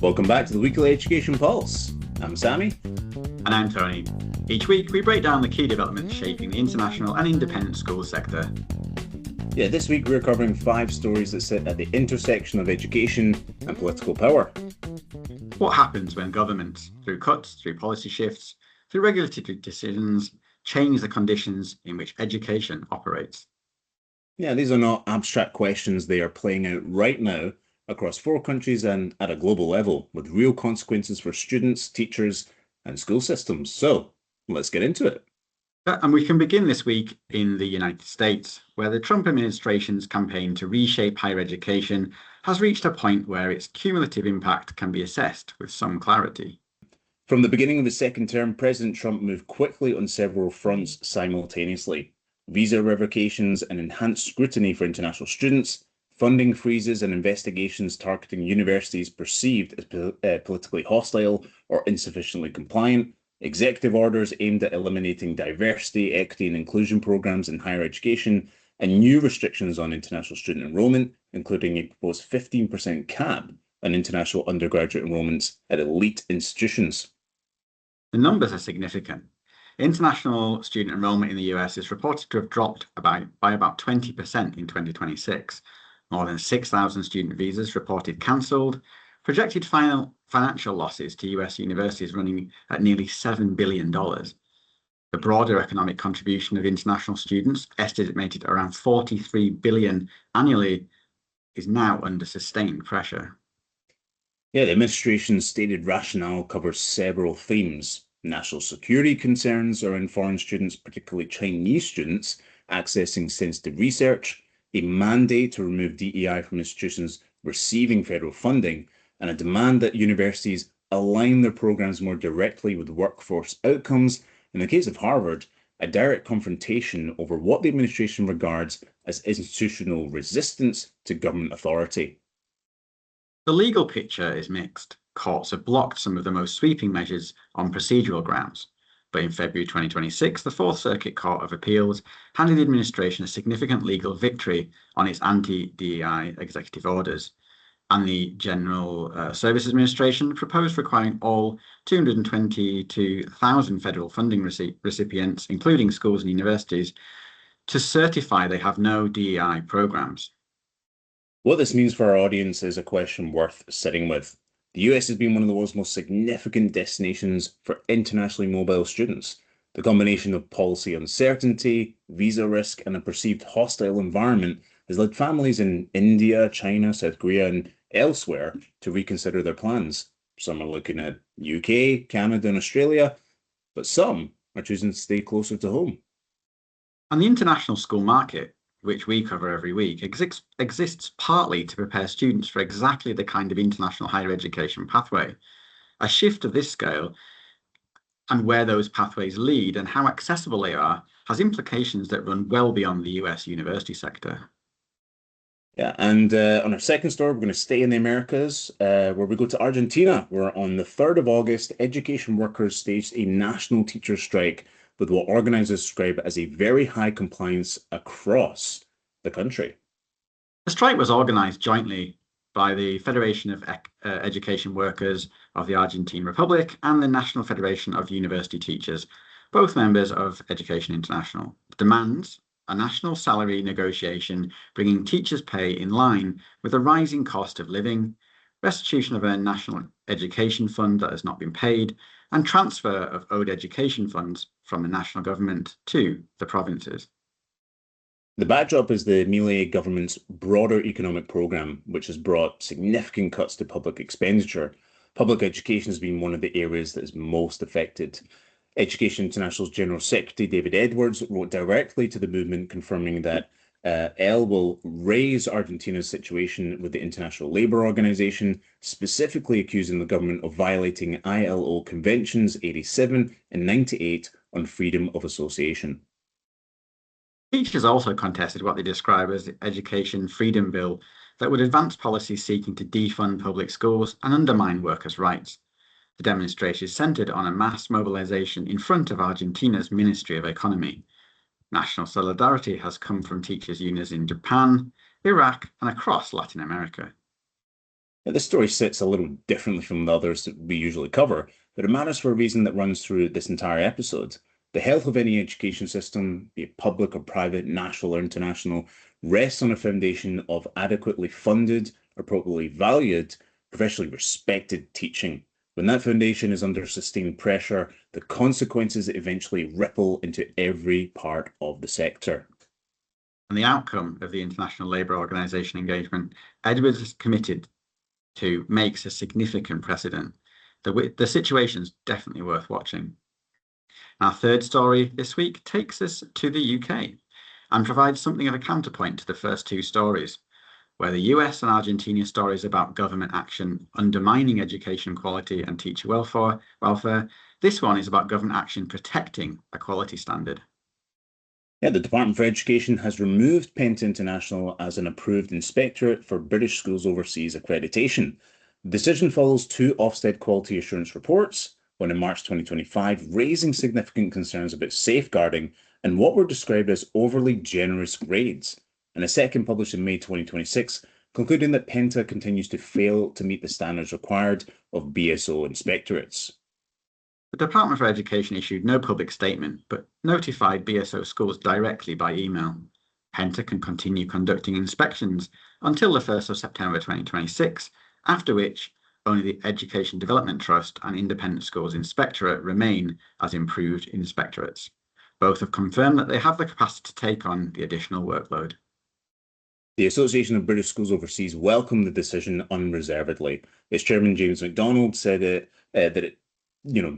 Welcome back to the Weekly Education Pulse. I'm Sammy. And I'm Tony. Each week, we break down the key developments shaping the international and independent school sector. Yeah, this week we're covering 5 stories that sit at the intersection of education and political power. What happens when governments, through cuts, through policy shifts, through regulatory decisions, change the conditions in which education operates? Yeah, these are not abstract questions. They are playing out right now across 4 countries and at a global level, with real consequences for students, teachers, and school systems. So, let's get into it. And we can begin this week in the United States, where the Trump administration's campaign to reshape higher education has reached a point where its cumulative impact can be assessed with some clarity. From the beginning of his second term, President Trump moved quickly on several fronts simultaneously. Visa revocations and enhanced scrutiny for international students, funding freezes and investigations targeting universities perceived as politically hostile or insufficiently compliant, executive orders aimed at eliminating diversity, equity, and inclusion programs in higher education, and new restrictions on international student enrollment, including a proposed 15% cap on international undergraduate enrollments at elite institutions. The numbers are significant. International student enrollment in the US is reported to have dropped by about 20% in 2026. More than 6,000 student visas reported cancelled, projected financial losses to US universities running at nearly $7 billion. The broader economic contribution of international students, estimated around $43 billion annually, is now under sustained pressure. Yeah, the administration's stated rationale covers several themes. National security concerns around foreign students, particularly Chinese students, accessing sensitive research, a mandate to remove DEI from institutions receiving federal funding, and a demand that universities align their programs more directly with workforce outcomes. In the case of Harvard, a direct confrontation over what the administration regards as institutional resistance to government authority. The legal picture is mixed. Courts have blocked some of the most sweeping measures on procedural grounds. But in February 2026, the Fourth Circuit Court of Appeals handed the administration a significant legal victory on its anti-DEI executive orders. And the General Services Administration proposed requiring all 222,000 federal funding recipients, including schools and universities, to certify they have no DEI programs. What this means for our audience is a question worth sitting with. The US has been one of the world's most significant destinations for internationally mobile students. The combination of policy uncertainty, visa risk, and a perceived hostile environment has led families in India, China, South Korea, and elsewhere to reconsider their plans. Some are looking at UK, Canada, and Australia, but some are choosing to stay closer to home. And the international school market, which we cover every week, exists partly to prepare students for exactly the kind of international higher education pathway. A shift of this scale and where those pathways lead and how accessible they are has implications that run well beyond the US university sector. Yeah, and on our second story, we're going to stay in the Americas, where we go to Argentina, where on the 3rd of August, education workers staged a national teacher strike with what organizers describe as a very high compliance across the country. The strike was organized jointly by the Federation of Education Workers of the Argentine Republic and the National Federation of University Teachers, both members of Education International. The demands a national salary negotiation bringing teachers' pay in line with the rising cost of living, restitution of a national education fund that has not been paid, and transfer of owed education funds from the national government to the provinces. The backdrop is the Milei government's broader economic program, which has brought significant cuts to public expenditure. Public education has been one of the areas that is most affected. Education International's General Secretary David Edwards wrote directly to the movement confirming that EL will raise Argentina's situation with the International Labour Organization, specifically accusing the government of violating ILO Conventions 87 and 98 on freedom of association. Teachers also contested what they describe as the Education Freedom Bill that would advance policies seeking to defund public schools and undermine workers' rights. The demonstration is centered on a mass mobilization in front of Argentina's Ministry of Economy. National solidarity has come from teachers' unions in Japan, Iraq, and across Latin America. Now, this story sits a little differently from the others that we usually cover, but it matters for a reason that runs through this entire episode. The health of any education system, be it public or private, national or international, rests on a foundation of adequately funded, appropriately valued, professionally respected teaching. When that foundation is under sustained pressure, the consequences eventually ripple into every part of the sector. And the outcome of the International Labour Organization engagement Edwards is committed to makes a significant precedent. The situation's definitely worth watching. Our third story this week takes us to the UK and provides something of a counterpoint to the first two stories, where the US and Argentina stories about government action undermining education quality and teacher welfare. This one is about government action protecting a quality standard. Yeah, the Department for Education has removed Penta International as an approved inspectorate for British schools overseas accreditation. The decision follows two Ofsted quality assurance reports, one in March 2025, raising significant concerns about safeguarding and what were described as overly generous grades, and a second published in May 2026, concluding that Penta continues to fail to meet the standards required of BSO inspectorates. The Department for Education issued no public statement, but notified BSO schools directly by email. Penta can continue conducting inspections until the 1st of September 2026, after which only the Education Development Trust and Independent Schools Inspectorate remain as improved inspectorates. Both have confirmed that they have the capacity to take on the additional workload. The Association of British Schools Overseas welcomed the decision unreservedly. Its chairman, James MacDonald, said that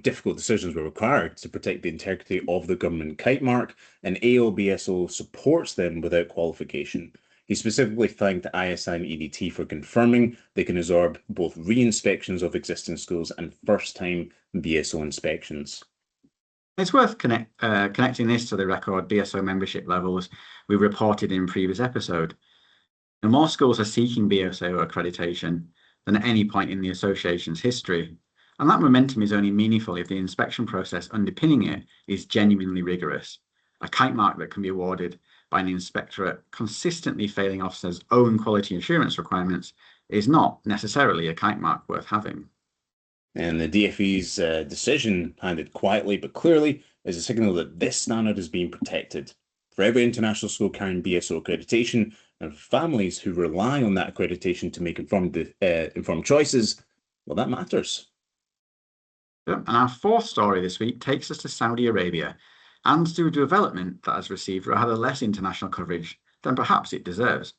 difficult decisions were required to protect the integrity of the government kite mark, and AOBSO supports them without qualification. He specifically thanked ISI and EDT for confirming they can absorb both re-inspections of existing schools and first-time BSO inspections. It's worth connecting this to the record BSO membership levels we reported in previous episode. The more schools are seeking BSO accreditation than at any point in the association's history, and that momentum is only meaningful if the inspection process underpinning it is genuinely rigorous. A kite mark that can be awarded by an inspectorate consistently failing Ofsted's own quality assurance requirements is not necessarily a kite mark worth having. And the DFE's decision, handed quietly but clearly, is a signal that this standard is being protected. For every international school carrying BSO accreditation and families who rely on that accreditation to make informed choices, well, that matters. And our fourth story this week takes us to Saudi Arabia and to a development that has received rather less international coverage than perhaps it deserves.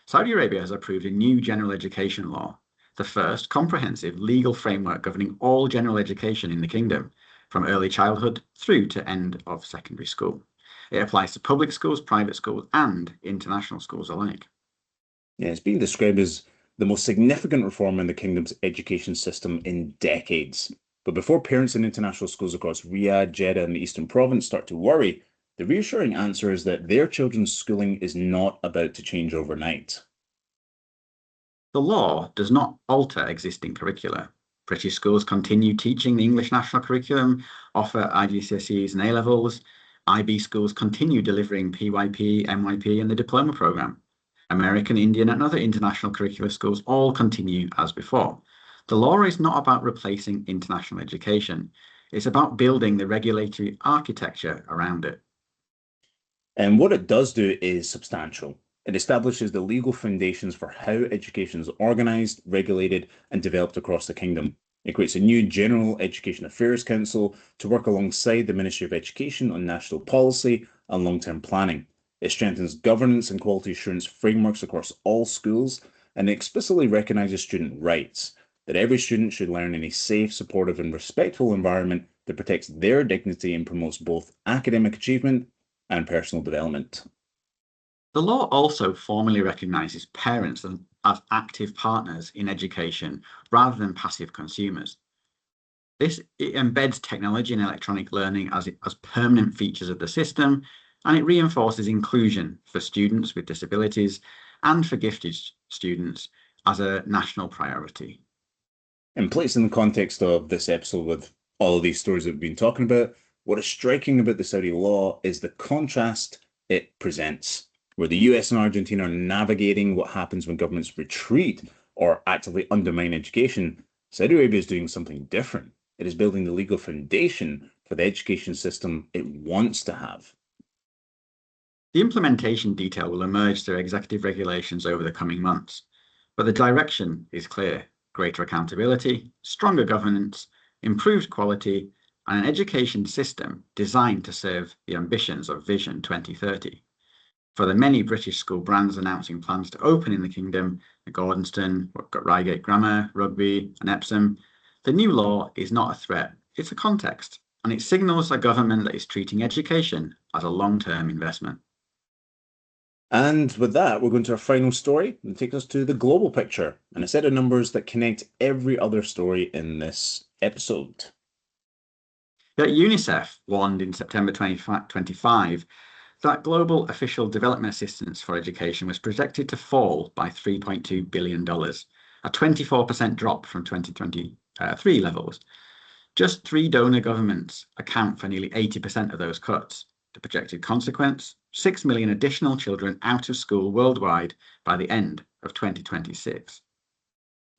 Saudi Arabia has approved a new general education law, the first comprehensive legal framework governing all general education in the kingdom, from early childhood through to end of secondary school. It applies to public schools, private schools, and international schools alike. Yeah, it's being described as the most significant reform in the kingdom's education system in decades. But before parents in international schools across Riyadh, Jeddah, and the Eastern Province start to worry, the reassuring answer is that their children's schooling is not about to change overnight. The law does not alter existing curricula. British schools continue teaching the English national curriculum, offer IGCSEs and A-levels. IB schools continue delivering PYP, MYP, and the diploma programme. American, Indian, and other international curricular schools all continue as before. The law is not about replacing international education. It's about building the regulatory architecture around it. And what it does do is substantial. It establishes the legal foundations for how education is organised, regulated, and developed across the kingdom. It creates a new General Education Affairs Council to work alongside the Ministry of Education on national policy and long-term planning. It strengthens governance and quality assurance frameworks across all schools, and it explicitly recognises student rights, that every student should learn in a safe, supportive, and respectful environment that protects their dignity and promotes both academic achievement and personal development. The law also formally recognises parents as active partners in education rather than passive consumers. It embeds technology and electronic learning as permanent features of the system, and it reinforces inclusion for students with disabilities and for gifted students as a national priority. And placed in the context of this episode with all of these stories that we've been talking about, what is striking about the Saudi law is the contrast it presents, where the US and Argentina are navigating what happens when governments retreat or actively undermine education, Saudi Arabia is doing something different. It is building the legal foundation for the education system it wants to have. The implementation detail will emerge through executive regulations over the coming months, but the direction is clear: greater accountability, stronger governance, improved quality, and an education system designed to serve the ambitions of Vision 2030. For the many British school brands announcing plans to open in the Kingdom, at Gordonstoun, we've got Reigate Grammar, Rugby, and Epsom, the new law is not a threat, it's a context, and it signals a government that is treating education as a long-term investment. And with that, we're going to our final story and take us to the global picture and a set of numbers that connect every other story in this episode. Yet UNICEF warned in September 2025 that global official development assistance for education was projected to fall by $3.2 billion, a 24% drop from 2023 levels. Just 3 donor governments account for nearly 80% of those cuts. The projected consequence: 6 million additional children out of school worldwide by the end of 2026.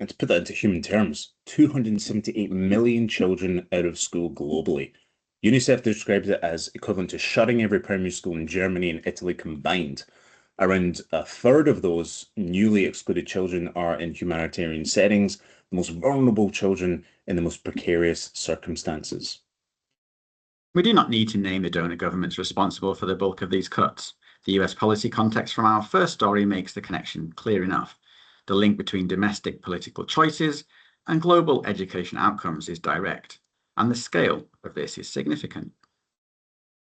And to put that into human terms, 278 million children out of school globally. UNICEF describes it as equivalent to shutting every primary school in Germany and Italy combined. Around a third of those newly excluded children are in humanitarian settings, the most vulnerable children in the most precarious circumstances. We do not need to name the donor governments responsible for the bulk of these cuts. The US policy context from our first story makes the connection clear enough. The link between domestic political choices and global education outcomes is direct, and the scale of this is significant.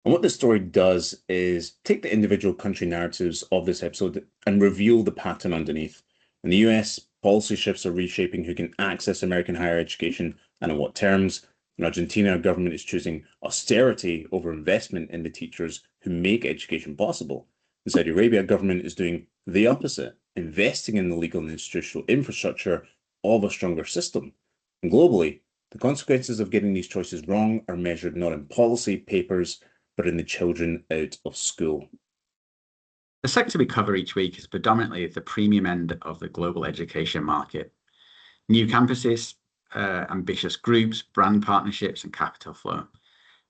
And what this story does is take the individual country narratives of this episode and reveal the pattern underneath. In the US, policy shifts are reshaping who can access American higher education and on what terms. In Argentina, our government is choosing austerity over investment in the teachers who make education possible. In Saudi Arabia, government is doing the opposite, investing in the legal and institutional infrastructure of a stronger system. And globally, the consequences of getting these choices wrong are measured not in policy papers, but in the children out of school. The sector we cover each week is predominantly the premium end of the global education market. New campuses, ambitious groups, brand partnerships, and capital flow.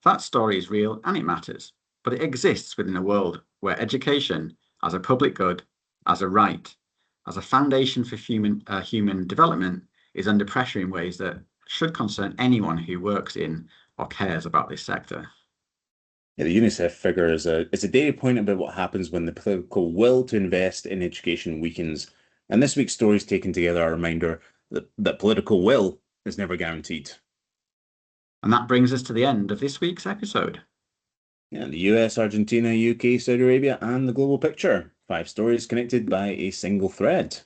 That story is real and it matters, but it exists within a world where education, as a public good, as a right, as a foundation for human development, is under pressure in ways that should concern anyone who works in or cares about this sector. Yeah, the UNICEF figure is a data point about what happens when the political will to invest in education weakens. And this week's stories taken together are a reminder that political will is never guaranteed. And that brings us to the end of this week's episode. Yeah, the US, Argentina, UK, Saudi Arabia, and the global picture. 5 stories connected by a single thread.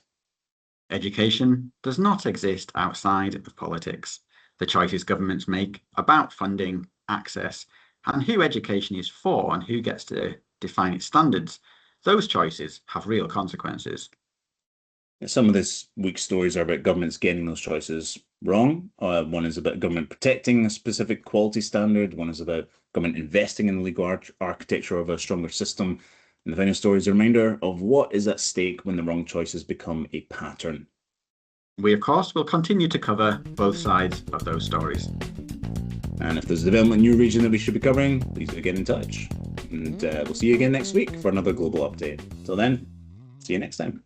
Education does not exist outside of politics. The choices governments make about funding, access, and who education is for and who gets to define its standards, those choices have real consequences. Some of this week's stories are about governments getting those choices wrong. One is about government protecting a specific quality standard. One is about government investing in the legal architecture of a stronger system. And the final story is a reminder of what is at stake when the wrong choices become a pattern. We, of course, will continue to cover both sides of those stories. And if there's a development in your region that we should be covering, please do get in touch. And we'll see you again next week for another global update. Till then, see you next time.